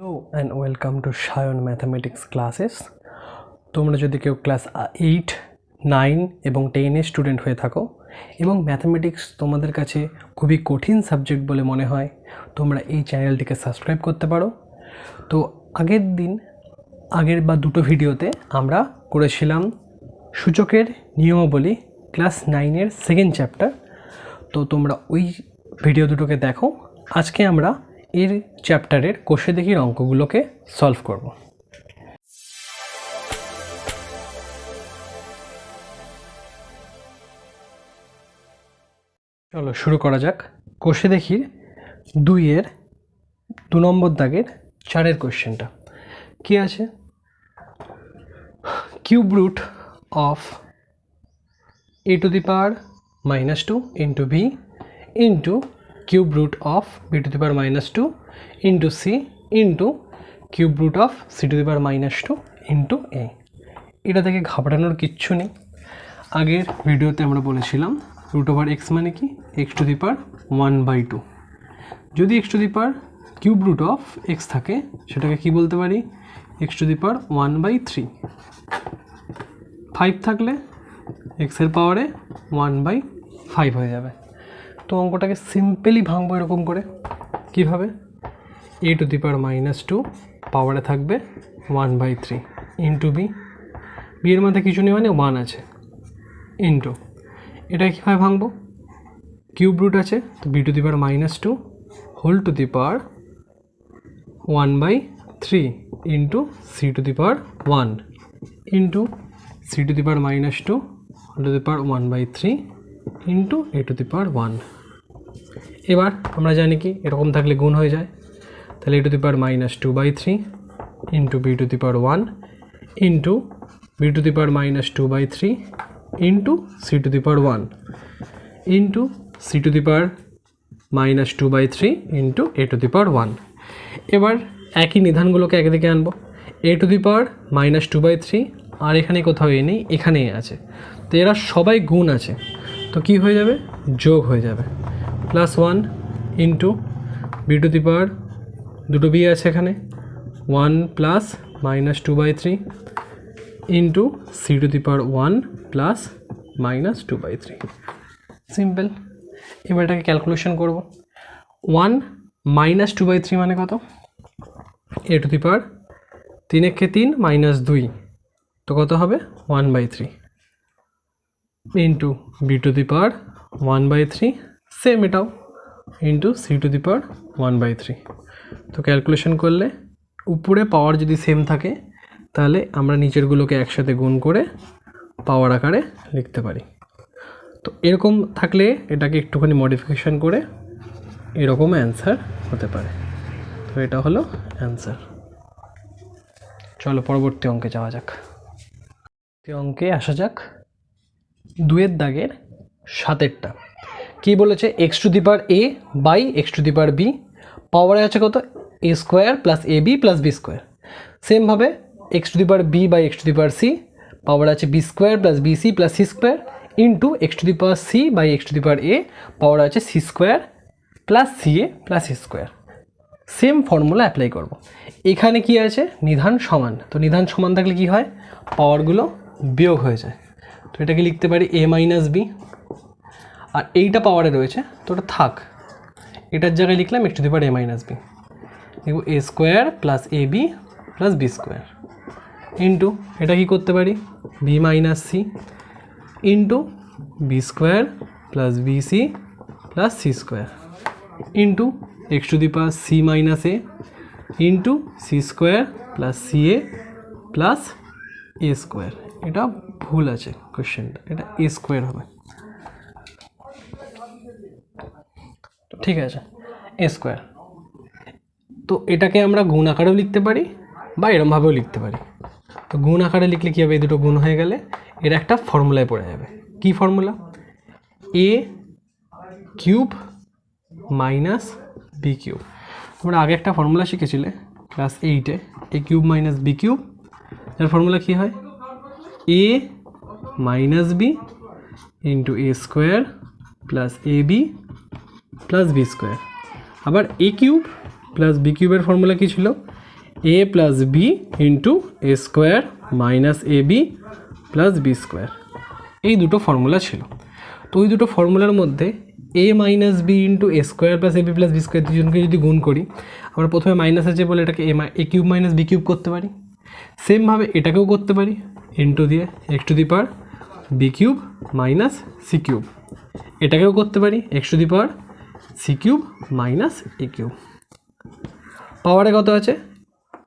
Hello and welcome to Shayon Mathematics classes. তোমরা যদি কেউ ক্লাস 8, 9 এবং 10 এর স্টুডেন্ট হয়ে থাকো এবং ম্যাথমেটিক্স তোমাদের কাছে খুবই কঠিন সাবজেক্ট বলে মনে হয়, তোমরা এই চ্যানেলটিকে সাবস্ক্রাইব করতে পারো। তো আগের বা দুটো ভিডিওতে আমরা করেছিলাম সূচকের নিয়মাবলী ক্লাস 9 এর সেকেন্ড চ্যাপ্টার। তো তোমরা ওই ভিডিও দুটোকে দেখো। আজকে আমরা এর চ্যাপ্টারের কোষে দেখির অঙ্কগুলোকে সলভ করব। চলো শুরু করা যাক। কোষে দেখির 2 এর 2 নম্বর দাগের 4 কোশ্চেনটা কি আছে? Cube root of a to the power -2 into b into cube root of b to the power -2 into c into cube root of c to the power -2 into a। এটা থেকে ঘাবড়ানোর কিচ্ছু নেই। আগের ভিডিওতে আমরা বলেছিলাম রুট ওভার এক্স মানে কি x to the power 1/2। যদি x to the power cube root of X থাকে সেটাকে কি বলতে পারি? x to the power 1/3। 5 থাকলে x এর পাওয়ারে 1/5 হয়ে যাবে। তো অঙ্কটাকে সিম্পলি ভাঙবো এরকম করে। কিভাবে? a to the power -2 পাওয়ারে থাকবে 1/3 ইন্টু বি, বি এর মধ্যে কিছু নেই মানে 1 আছে, ইন্টু এটা কীভাবে ভাঙবো? কিউব রুট আছে তো b to the power -2 whole to the power 1/3 into c to the power 1 into c to the power -2 whole to the power 1/3 into a to the power 1। এবার আমরা জানি কি এরকম থাকলে গুণ হয়ে যায়, তাহলে a to the power -2/3 into b to the power 1 into b to the power -2/3 into c to the power 1 into c to the power -2/3 into a to the power 1। এবার একই নিধানগুলোকে একদিকে আনবো। a to the power -2/3 আর এখানে কোথাও এ নেই, এখানেই আছে, তো এরা সবাই গুণ আছে, তো কি হয়ে যাবে? যোগ হয়ে যাবে। +1 into b to the power, দুটো বি আছে এখানে, 1 plus -2/3 into c to the power 1 plus -2/3। Simple. এবার এটাকে ক্যালকুলেশন করব। 1 -2/3 মানে কত? a to the power 3 একে 3 -2, তো কত হবে? 1/3 into b to the power 1/3 same এটাও into c to the power 1/3। তো ক্যালকুলেশন করলে উপরে পাওয়ার যদি সেম থাকে তাহলে আমরা নিচেরগুলোকে একসাথে গুণ করে পাওয়ার আকারে লিখতে পারি। তো এরকম থাকলে এটাকে একটুখানি মডিফিকেশান করে এরকম অ্যান্সার হতে পারে। তো এটা হলো অ্যান্সার। চলো পরবর্তী অঙ্কে যাওয়া যাক। অঙ্কে আসা যাক 2 এর দাগের 7টা। কি বলেছে? x to the power a by x to the power b পাওয়ারে আছে কত? a square plus ab plus b square. সেমভাবে x to the power b by x to the power c power আছে b square plus bc plus c square into x to the power c by x to the power a power আছে c square plus ca plus c square. Same formula apply করব। এখানে কি আছে? নিধান সমান, তো নিধান সমান থাকলে কি হয়? পাওয়ারগুলো বিয়োগ হয়ে যায়। তো এটাকে লিখতে পারি a - b, আর এইটা পাওয়ারে রয়েছে তো ওটা থাক, এটার জায়গায় লিখলাম x to the power a - b, দেখব a square plus ab plus b square into এটা কি করতে পারি? b - c into b square plus bc plus c square into x to the power c - a into c square plus ca plus a square. এটা ভুল আছে কোশ্চেনটা, এটা a square হবে। ঠিক আছে, a স্কোয়ার। তো এটাকে আমরা গুণ আকারেও লিখতে পারি বা এরমভাবেও লিখতে পারি। তো গুণ আকারে লিখলে কী হবে? এই দুটো গুণ হয়ে গেলে এর একটা ফর্মুলায় পড়ে যাবে। কি formula? a cube minus B cube. তোমরা আগে একটা ফর্মুলা শিখেছিলে ক্লাস 8-এ, a cube minus B cube. এর ফর্মুলা কী হয়? a minus B into a square plus A B plus B square. আবার a কিউব প্লাস বি কিউবের ফর্মুলা কী ছিল? A plus B into A square minus A B plus B square, এই দুটো formula ছিল। তো ওই দুটো ফর্মুলার মধ্যে A minus B into A square plus A B plus B square দুজনকে যদি গুণ করি, আমরা প্রথমে মাইনাস আছে বলে এটাকে A cube minus B cube করতে পারি। সেমভাবে এটাকেও করতে পারি, ইন্টু দিয়ে X to the power B cube minus C cube, এটাকেও করতে পারি X to the power C cube minus A cube. পাওয়ারে কত আছে?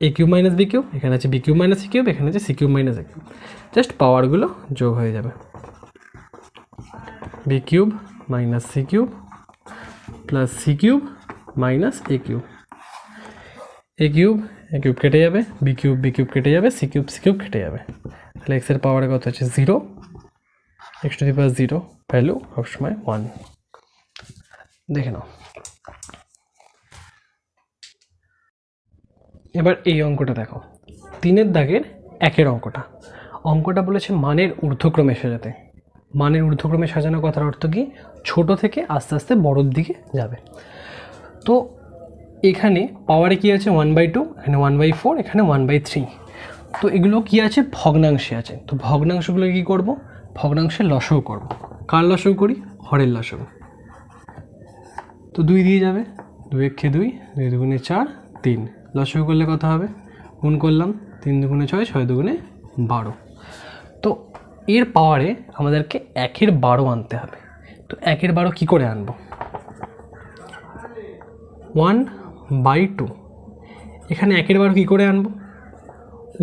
A cube minus B cube, এখানে আছে B cube minus C cube, এখানে আছে C cube minus A cube. Just পাওয়ারগুলো যোগ হয়ে যাবে, B cube minus C cube plus C cube minus A cube. A cube কেটে যাবে, বি কিউব কেটে যাবে, সি কিউব কেটে যাবে। তাহলে এক্সের পাওয়ারে কত আছে? 0, x to the power 0, value সবসময় 1। দেখে নাও। এবার এই অঙ্কটা দেখো, 3-এর দাগের 1-এর অঙ্কটা বলেছে মানের ঊর্ধ্বক্রমে সাজাতে। মানের ঊর্ধ্বক্রমে সাজানো কথার অর্থ কি? ছোট থেকে আস্তে আস্তে বড়োর দিকে যাবে। তো এখানে পাওয়ারে কি আছে? 1/2, এখানে 1/4, এখানে 1/3। তো এগুলো কি আছে? ভগ্নাংশে আছে। তো ভগ্নাংশগুলো কি করব? ভগ্নাংশের লসাগু করব। কার লসাগু করি? হরের লসাগু। তো 2 দিয়ে যাবে, 2 একে 2, 2 দুগুণে 4, 3। লসাগু করলে কত হবে? গুণ করলাম, 3 দুগুণে 6, 6 দুগুণে 12। তো এর পাওয়ারে আমাদেরকে 1-এর 12 আনতে হবে। তো 1-এর 12 কী করে আনবো? 1/2। এখানে 1-এর 12 কী করে আনবো?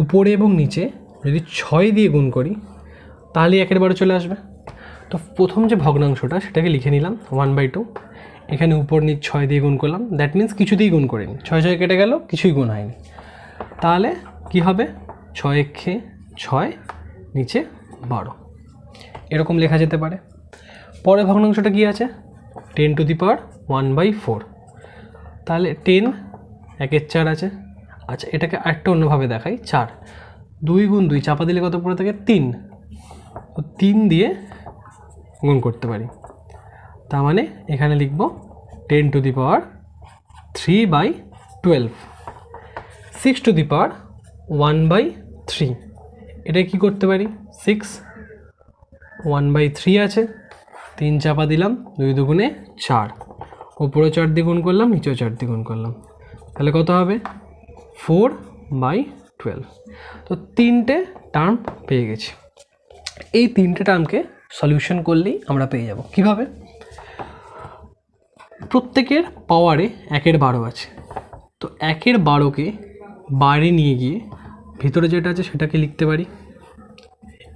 উপরে এবং নিচে যদি 6 দিয়ে গুণ করি তাহলে 1-এর 12 চলে আসবে। তো প্রথম যে ভগ্নাংশটা সেটাকে লিখে নিলাম 1/2। এখানে উপর নিচ 6 দিয়ে গুণ করলাম, দ্যাট মিন্স কিছুতেই গুণ করিনি, 6 কেটে গেল, কিছুই গুণ হয়নি। তাহলে কি হবে? 6 একে 6, নিচে 12, এরকম লেখা যেতে পারে। পরে ভগ্নাংশটা কি আছে? 10 টু দি পাওয়ার 1/4। তাহলে 10 1-এর 4 আছে। আচ্ছা, এটাকে আরেকটা অন্যভাবে দেখাই। 4 2 গুণ 2 চাপা দিলে কত পড়ে থাকে? 3। তো 3 দিয়ে গুণ করতে পারি। তার মানে এখানে লিখব 10 two the power 3/12, 6 two the power 1/3। এটা কি করতে পারি? 6 1/3 আছে, 3 চাপা দিলাম, 2 দুগুণে 4, উপরে 4 দিয়ে গুণ করলাম, নিচেও 4 দিয়ে গুণ করলাম, তাহলে কত হবে? 4/12। তো 3টে টার্ম পেয়ে গেছি। এই 3টে টার্মকে সলিউশন করলেই আমরা পেয়ে যাব। কিভাবে? প্রত্যেকের পাওয়ারে 1-এর 12 আছে। তো 1-এর 12কে বাইরে নিয়ে গিয়ে ভিতরে যেটা আছে সেটাকে লিখতে পারি।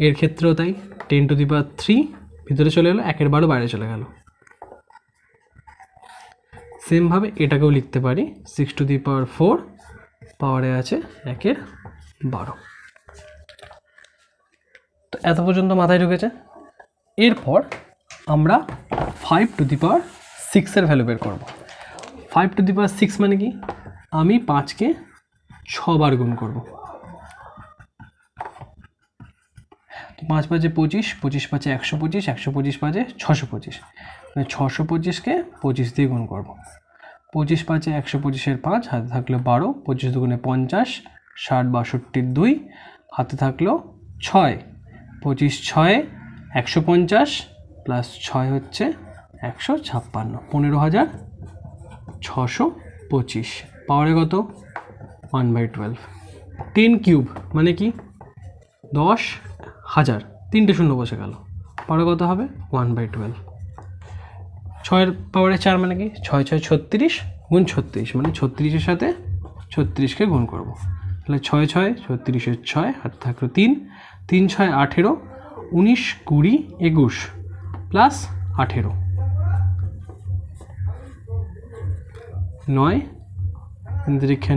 এর ক্ষেত্রেও তাই, 10 টু দি পাওয়ার 3 ভিতরে চলে গেলো, 1-এর 12 বাইরে চলে গেল। সেমভাবে এটাকেও লিখতে পারি, 6 টু দি পাওয়ার 4 পাওয়ারে আছে 1-এর 12। তো এত পর্যন্ত মাথায় ঢুকেছে। এরপর আমরা 5 টু দি পাওয়ার 6-এর ভ্যালু বের করব। 5 টু দি পাওয়ার 6 মানে কি? আমি 5কে 6 বার গুণ করব। তো 5 5 25, 25 5 125, 125 5 625, মানে 625কে 25 দিয়ে গুণ করব। 25 5 125-এর 5, হাতে থাকলো 12, 25 দুগুণে 50, 60 62 2, হাতে থাকলো 6, 25 6 150 প্লাস 6 হচ্ছে 156, 15,625। পাওয়ারে কত? 1/12। 10 কিউব মানে কি? 10,000, 3টে শূন্য বসে গেল, পাওয়ারে কত হবে? 1/12। 6-এর পাওয়ারে 4 মানে কি? 6 6 36 গুণ 36, মানে 36-এর সাথে 36কে গুণ করব। তাহলে 6 6 36-এর 6, হাতে থাকলো 3, 3 6 18, 19 20 21 প্লাস 18, 9,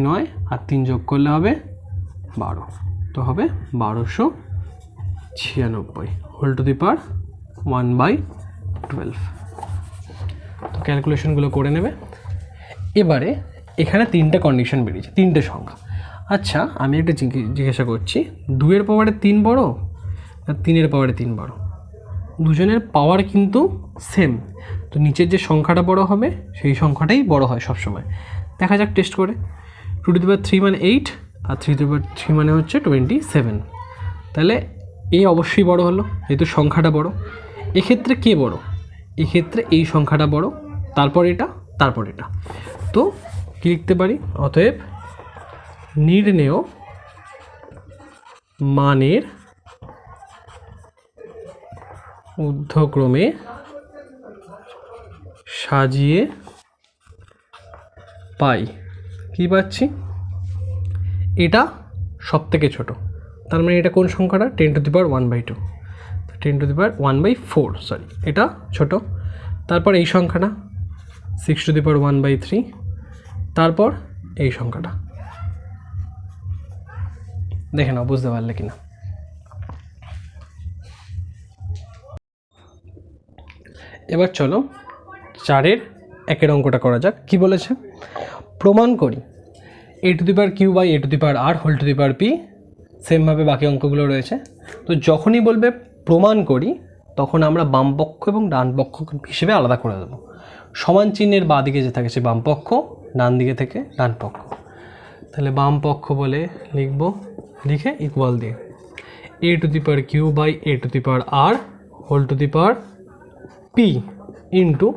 9 আর 3 যোগ করলে হবে 12। তো হবে 1296 হোল টু দি পাওয়ার 1/12। তো ক্যালকুলেশনগুলো করে নেবে। এবারে এখানে 3টে কন্ডিশন বেরিয়েছে, 3টে সংখ্যা। আচ্ছা, আমি একটা জিজ্ঞাসা করছি, 2-এর পাওয়ারে 3 বড় না 3-এর পাওয়ারে 3 বড়? দুজনের পাওয়ার কিন্তু সেম, তো নিচের যে সংখ্যাটা বড় হবে সেই সংখ্যাটাই বড় হয় সবসময়। দেখা যাক টেস্ট করে। 2 টু দি পাওয়ার 3 মানে 8, আর 3/3 মানে হচ্ছে 27। তাহলে এ অবশ্যই বড় হলো, যেহেতু সংখ্যাটা বড়। এক্ষেত্রে কে বড়? এক্ষেত্রে এই সংখ্যাটা বড়, তারপর এটা, তারপর এটা। তো কী লিখতে পারি? অতএব নির্ণেয় মানের ঊর্ধ্বক্রমে সাজিয়ে পাই। কী পাচ্ছি? এটা সব থেকে ছোটো, তার মানে এটা কোন সংখ্যাটা? 10⁻1/2, 10⁻1/4, সরি, এটা ছোট। তারপর এই সংখ্যাটা 6⁻1/3, তারপর এই সংখ্যাটা। দেখে নাও বুঝতে পারলে কিনা। এবার চলো 4-এর 1-এর অঙ্কটা করা যাক। কি বলেছে? প্রমাণ করি a⁴ p, সেমভাবে বাকি অঙ্কগুলো রয়েছে। তো যখনই বলবে প্রমাণ করি, তখন আমরা বাম পক্ষ এবং ডান পক্ষ হিসেবে আলাদা করে দেবো। সমান চিহ্নের বাঁ দিকে যে থাকে সে বাম পক্ষ, ডান দিকে থেকে ডান পক্ষ। তাহলে বাম পক্ষ বলে লিখব, লিখে ইকুয়াল দিয়ে a⁴ p into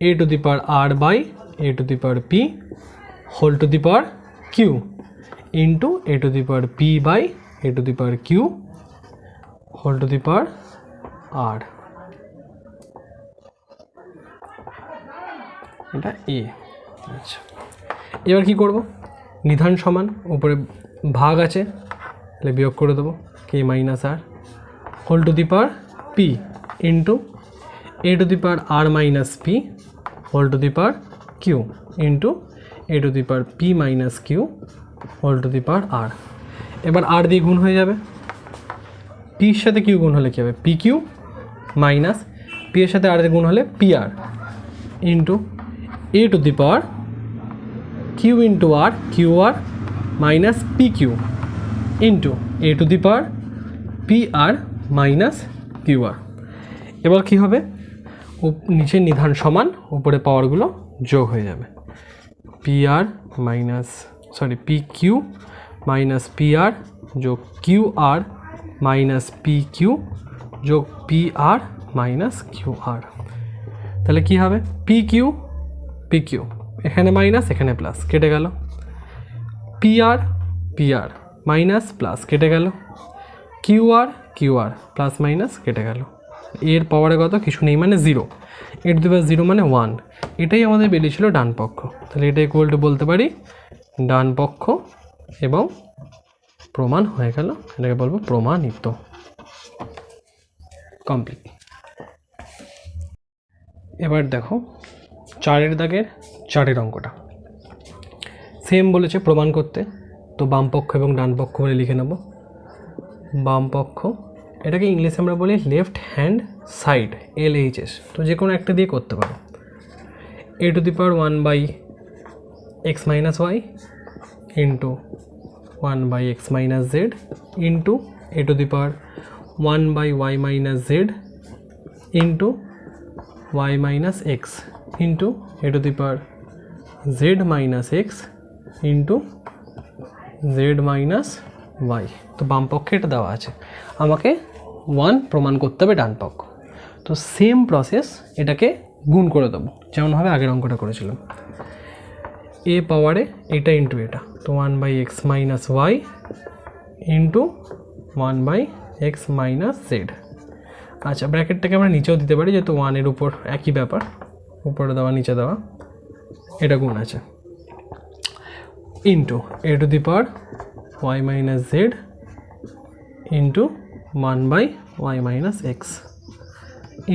a⁴ q into a⁴r। এটা এ। আচ্ছা, এবার কি করব? নিধান সমান, উপরে ভাগ আছে, তাহলে বিয়োগ করে দেবো k - r whole to the power p into a⁴ - p whole to the power q into a⁴ p - q whole to the power r। এবার r দিয়ে গুণ হয়ে যাবে, p এর সাথে q গুণ হলে কী হবে? pq মাইনাস p এর সাথে r এর গুণ হলে pr into a⁴ q into r qr minus pq into a⁴ pr minus qr। এবার কী হবে? নিচে নিধান সমান, উপরে পাওয়ারগুলো যোগ হয়ে যাবে। pq মাইনাস pr যোগ qr মাইনাস pq যোগ pr মাইনাস qr। তাহলে কী হবে? pq এখানে মাইনাস, এখানে প্লাস, কেটে গেল। pr মাইনাস প্লাস, কেটে গেল। qr প্লাস মাইনাস, কেটে গেল। এর পাওয়ারে কত? কিছু নেই মানে 0। a⁴ মানে 1। এটাই আমাদের বেরিয়েছিল ডান পক্ষ। তাহলে এটা ইকুয়াল টু বলতে পারি ডান পক্ষ, এবং প্রমাণ হয়ে গেল। এটাকে বলবো প্রমাণিত। কমপ্লিট। এবার দেখো 4-এর দাগের 4-এর অঙ্কটা সেম বলেছে প্রমাণ করতে। তো বাম পক্ষ এবং ডান পক্ষ বলে লিখে নেব। বাম পক্ষ, এটাকে ইংলিশে আমরা বলি লেফট হ্যান্ড সাইড, LHS। তো যে কোনো একটা দিয়ে করতে পারো। a⁴1/x - y into 1/x - z into a⁴1/y - z into y - x into a⁴z - x into z - y। তো বাম পক্ষে এটা দেওয়া আছে, আমাকে 1 প্রমাণ করতে হবে ডান পক্ষ। তো সেম প্রসেস, এটাকে গুণ করে দেবো যেমনভাবে আগের অঙ্কটা করেছিলাম। এ পাওয়ারে এটা ইন্টু এটা, তো 1/x - y into 1/x - z। আচ্ছা, ব্র্যাকেটটাকে আমরা নিচেও দিতে পারি, যেহেতু 1-এর উপর একই ব্যাপার, উপরে দেওয়া নিচে দেওয়া, এটা গুণ আছে। Into a⁴y - z into 1/y - x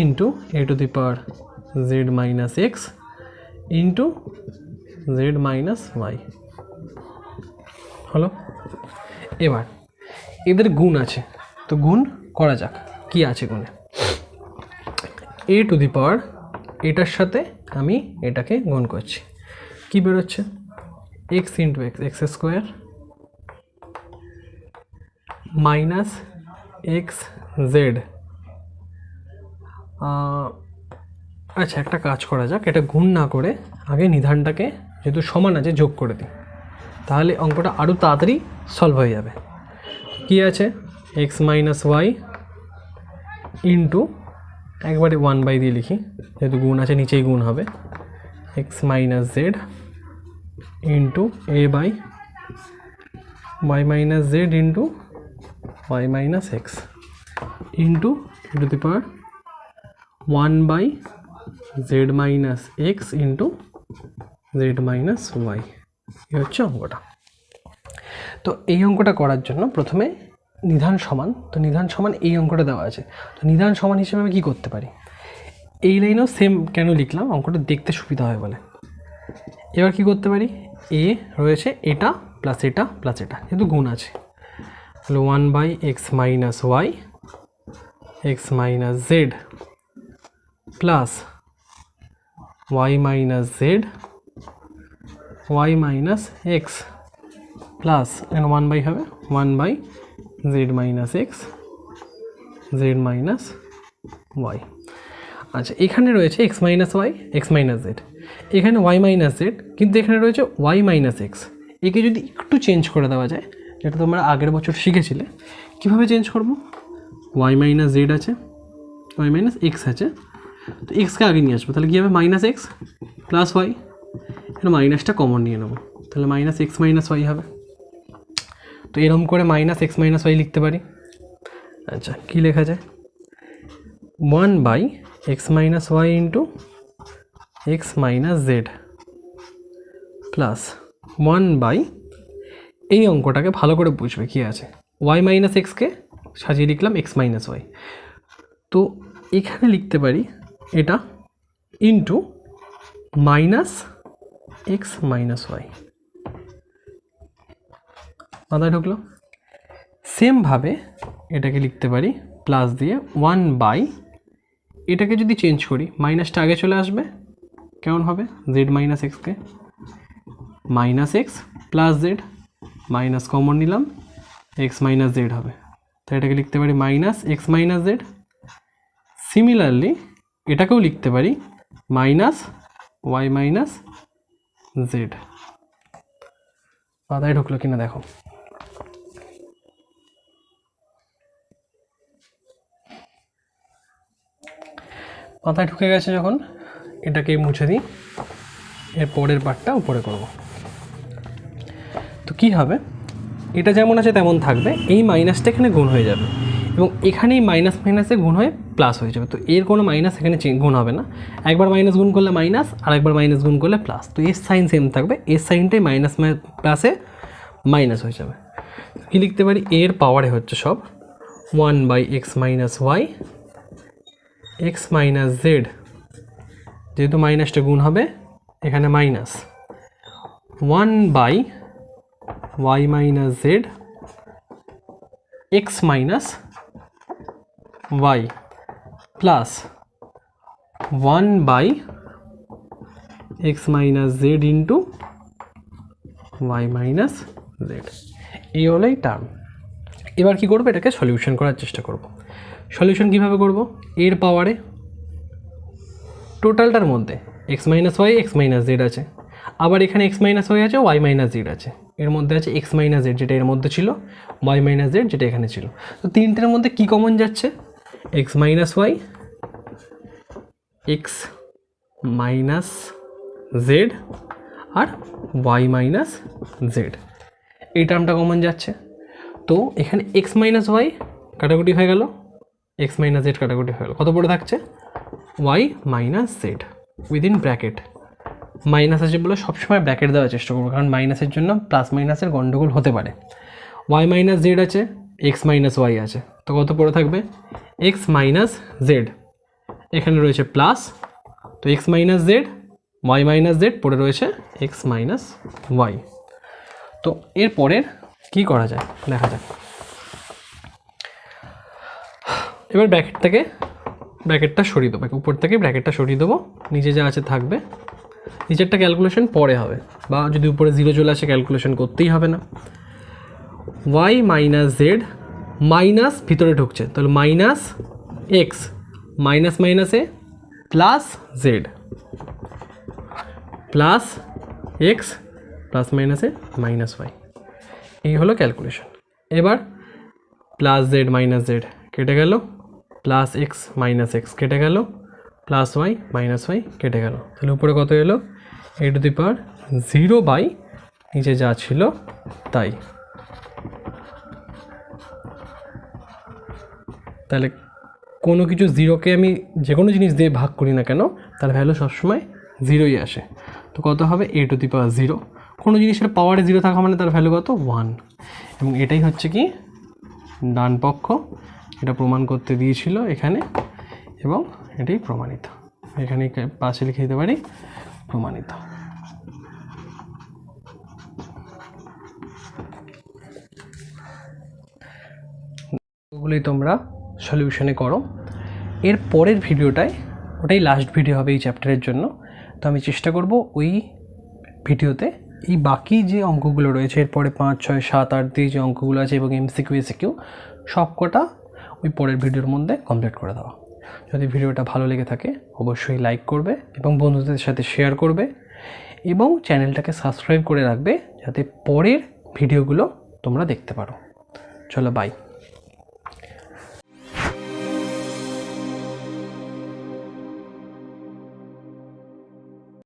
into a⁴z - x into z - y হলো। এবার এদের গুণ আছে, তো গুণ করা যাক। কি আছে গুণে? a⁴ এটার সাথে আমি এটাকে গুণ করছি, কি বেরোচ্ছে? x into x² minus xz। আচ্ছা, একটা কাজ করা যাক, এটা গুণ না করে আগে নিধানটাকে যেহেতু সমান আছে যোগ করে দিই। তাহলে অঙ্কটা আরও তাড়াতাড়ি সলভ হয়ে যাবে। কি আছে এক্স মাইনাস ওয়াই ইন্টু একবারে 1 দিয়ে লিখি, যেহেতু গুণ আছে নিচেই গুণ হবে, X minus Z into A by Y minus Z into Y minus X into e to the power 1/z minus X into Z minus Y. এই হচ্ছে অঙ্কটা। তো এই অঙ্কটা করার জন্য প্রথমে নিধান সমান, তো নিধান সমান এই অঙ্কটা দেওয়া আছে, তো নিধান সমান হিসেবে আমি কী করতে পারি, এই লাইনেও সেম কেন লিখলাম, অঙ্কটা দেখতে সুবিধা হয় বলে। এবার কি করতে পারি, এ রয়েছে এটা প্লাস এটা প্লাস এটা, যেহেতু গুণ আছে, তাহলে 1/x minus Y X minus Z plus Y minus Z Y minus X plus এখানে 1 হবে 1/z minus X Z minus Y. আচ্ছা এখানে রয়েছে X minus Y X minus Z, এখানে ওয়াই মাইনাস জেড, কিন্তু এখানে রয়েছে ওয়াই মাইনাস এক্স। একে যদি একটু চেঞ্জ করে দেওয়া যায়, যেটা তোমরা আগের বছর শিখেছিলে, কীভাবে চেঞ্জ করব, ওয়াই মাইনাস জেড আছে, ওয়াই মাইনাস এক্স আছে, তো এক্সকে আগে নিয়ে আসবো, তাহলে কী হবে মাইনাস এক্স প্লাস ওয়াই, এখানে মাইনাসটা কমন নিয়ে নেবো, তাহলে মাইনাস এক্স মাইনাস ওয়াই হবে। তো এরকম করে মাইনাস এক্স মাইনাস ওয়াই লিখতে পারি। আচ্ছা কী লেখা যায়, 1/x minus Y into X minus Z plus 1/, এই অঙ্কটাকে ভালো করে বুঝবে কী আছে, ওয়াই মাইনাস এক্সকে সাজিয়ে লিখলাম এক্স মাইনাস ওয়াই, তো এখানে লিখতে পারি এটা into minus X minus Y, মাথায় ঢুকলো। সেমভাবে এটাকে লিখতে পারি প্লাস দিয়ে 1/, এটাকে যদি চেঞ্জ করি মাইনাসটা আগে চলে আসবে, কেমন হবে, জেড মাইনাস এক্সকে minus X plus Z, minus common নিলাম এক্স মাইনাস জেড হবে, তো এটাকে লিখতে পারি minus X minus Z. Similarly এটাকেও লিখতে পারি মাইনাস ওয়াই মাইনাস জেড। মাথায় ঢুকলো কিনা দেখো, মাথায় ঢুকে গেছে যখন, এটাকে মুছে দিই, এর পরের পার্টটা উপরে করব। তো কি হবে, এটা যেমন আছে তেমন থাকবে, এই মাইনাসটা এখানে গুণ হয়ে যাবে এবং এখানেই মাইনাস মাইনাসে গুণ হয়ে প্লাস হয়ে যাবে, তো এর কোনো মাইনাস এখানে গুণ হবে না, একবার মাইনাস গুণ করলে মাইনাস আর একবার মাইনাস গুণ করলে প্লাস, তো এর সাইন সেম থাকবে, এর সাইনটাই মাইনাস প্লাসে মাইনাস হয়ে যাবে। কী লিখতে পারি, এর পাওয়ারে হচ্ছে সব 1/x minus Y X minus Z, যেহেতু মাইনাসটা গুণ হবে এখানে minus 1/y minus Z X minus Y plus 1/x minus Z into Y minus Z. এই হলো এই টার্ম। এবার কী করবো, এটাকে সলিউশন করার চেষ্টা করব। সলিউশন কীভাবে করব, এর পাওয়ারে টোটালটার মধ্যে X minus Y X minus Z আছে, আবার এখানে এক্স মাইনাস ওয়াই আছে ওয়াই মাইনাস জেড আছে, এর মধ্যে আছে এক্স মাইনাস জেড যেটা এর মধ্যে ছিল, ওয়াই মাইনাস জেড যেটা এখানে ছিল, তো তিনটের মধ্যে কী কমন যাচ্ছে, X minus Y X minus Z আর ওয়াই মাইনাস জেড, এই টার্মটা কমন যাচ্ছে। তো এখানে এক্স মাইনাস ওয়াই কাটাকুটি হয়ে গেল, এক্স মাইনাস জেড কাটাকুটি হয়ে গেল, কত পড়ে থাকছে Y minus Z within bracket, minus আছে বলে সবসময় ব্র্যাকেট দেওয়ার চেষ্টা করবো, কারণ মাইনাসের জন্য প্লাস মাইনাসের গন্ডগোল হতে পারে। ওয়াই মাইনাস জেড আছে, এক্স মাইনাস ওয়াই আছে, তো কত পড়ে থাকবে এক্স মাইনাস জেড, এখানে রয়েছে প্লাস, তো X minus Z Y minus Z পড়ে রয়েছে এক্স মাইনাস ওয়াই। তো এর পরের কী করা যায় দেখা যাক। এবার ব্র্যাকেটটা সরিয়ে দেবো, উপর থেকে ব্র্যাকেটটা সরিয়ে দেবো, নিচে যা আছে থাকবে, নিচেরটা ক্যালকুলেশন পরে হবে, বা যদি উপরে জিরো চলে আসে ক্যালকুলেশন করতেই হবে না। ওয়াই মাইনাস জেড মাইনাস ভিতরে ঢুকছে, তাহলে মাইনাস এক্স মাইনাস মাইনাসে plus Z plus x plus মাইনাসে মাইনাস ওয়াই, এই হলো ক্যালকুলেশন। এবার প্লাস জেড মাইনাস জেড কেটে গেল, প্লাস এক্স মাইনাস এক্স কেটে গেল, প্লাস ওয়াই মাইনাস ওয়াই কেটে গেল। তাহলে উপরে কত এলো? এ টু দি পাওয়ার 0 বাই নিচে যা ছিল তাই। তাহলে কোনো কিছু জিরোকে আমি যে কোনো জিনিস দিয়ে ভাগ করি না কেন, তার ভ্যালু সবসময় 0ই আসে। তো কত হবে? এ টু দি পাওয়ার 0। কোনো জিনিসের পাওয়ারে 0 থাকা মানে তার ভ্যালু কত? 1। এবং এটাই হচ্ছে কি ডান পক্ষ, এটা প্রমাণ করতে দিয়েছিল এখানে, এবং এটাই প্রমাণিত। এখানে পাশে লিখে দিতে পারি প্রমাণিত। ওগুলোই তোমরা সলিউশনে করো। এর পরের ভিডিওটায়, ওটাই লাস্ট ভিডিও হবে এই চ্যাপ্টারের জন্য, তো আমি চেষ্টা করব ওই ভিডিওতে এই বাকি যে অঙ্কগুলো রয়েছে এরপরে 5, 6, 7, 8 দিয়ে যে অঙ্কগুলো আছে এবং এমসিকিউ এসিকিউ সবকটা ওই পরের ভিডিওর মধ্যে কমপ্লিট করে দেওয়া। যদি ভিডিওটা ভালো লেগে থাকে অবশ্যই লাইক করবে এবং বন্ধুদের সাথে শেয়ার করবে এবং চ্যানেলটাকে সাবস্ক্রাইব করে রাখবে যাতে পরের ভিডিওগুলো তোমরা দেখতে পারো। চলো বাই।